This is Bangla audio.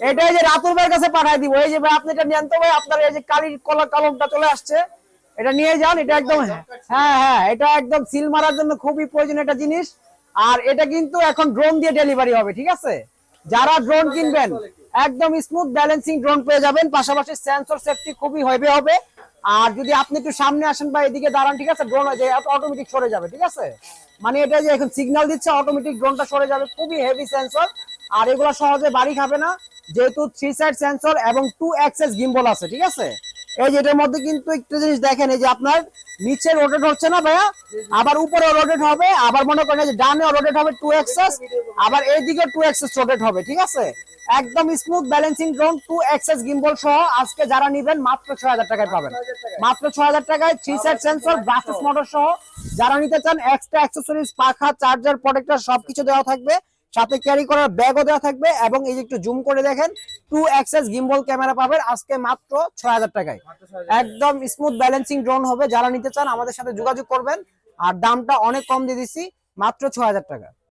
এটা এই যে রাতুল ভাইয়ের কাছে পাঠিয়ে দিব। এই যে ভাই আপনি এটা নেন তো ভাই, আপনার এই যে কালির কলমটা চলে আসছে, এটা নিয়ে যান। এটা একদম হ্যাঁ, এটা একদম সিল মারার জন্য খুবই প্রয়োজনীয় একটা জিনিস। আর এটা কিন্তু এখন ড্রোন দিয়ে ডেলিভারি হবে, ঠিক আছে? যারা ড্রোন কিনবেন একদম স্মুথ ব্যালেন্সিং ড্রোন পেয়ে যাবেন, পাশাপাশি সেন্সর সেফটি খুবই হবে। আর যদি আপনি একটু সামনে আসেন বা এদিকে দাঁড়ান, ঠিক আছে, ড্রোন অটোমেটিক সরে যাবে, ঠিক আছে? মানে এটা যে এখন সিগন্যাল দিচ্ছে অটোমেটিক ড্রোনটা সরে যাবে, খুবই হেভি সেন্সর। আর এগুলো সহজে বাড়ি খাবে না, যেহেতু 3 সাইড সেন্সর এবং 2 অ্যাক্সেস গিম্বল আছে, ঠিক আছে? এই যে এটার মধ্যে কিন্তু একটা জিনিস দেখেন, এই যে আপনার নিচে রোটেট হচ্ছে না ভাইয়া, আবার উপরে রোটেট হবে, আবার মনে করেন যে ডানে রোটেট হবে 2 অ্যাক্সেস, আবার এইদিকে 2 অ্যাক্সেস রোটেট হবে, ঠিক আছে? একদম smooth balancing drone 2 access gimbal সহ আজকে যারা নেবেন মাত্র 6000 টাকায় পাবেন। মাত্র 6000 টাকায় 3 সাইড সেন্সর ব্রাসেস মোটর সহ যারা নিতে চান, এক্সট্রা অ্যাকসেসরিজ, পাখা, চার্জার, প্রোটেক্টর সবকিছু দেওয়া থাকবে, সাথে ক্যারি করার ব্যাগও দেওয়া থাকবে। এবং এই যে একটু জুম করে দেখেন, 2 অ্যাক্সেস গিম্বল ক্যামেরা পাবেন আজকে মাত্র 6000 টাকায়। একদম স্মুথ ব্যালেন্সিং ড্রোন হবে, যারা নিতে চান আমাদের সাথে যোগাযোগ করবেন। আর দামটা অনেক কম দিয়ে দিচ্ছি, মাত্র 6000 টাকা।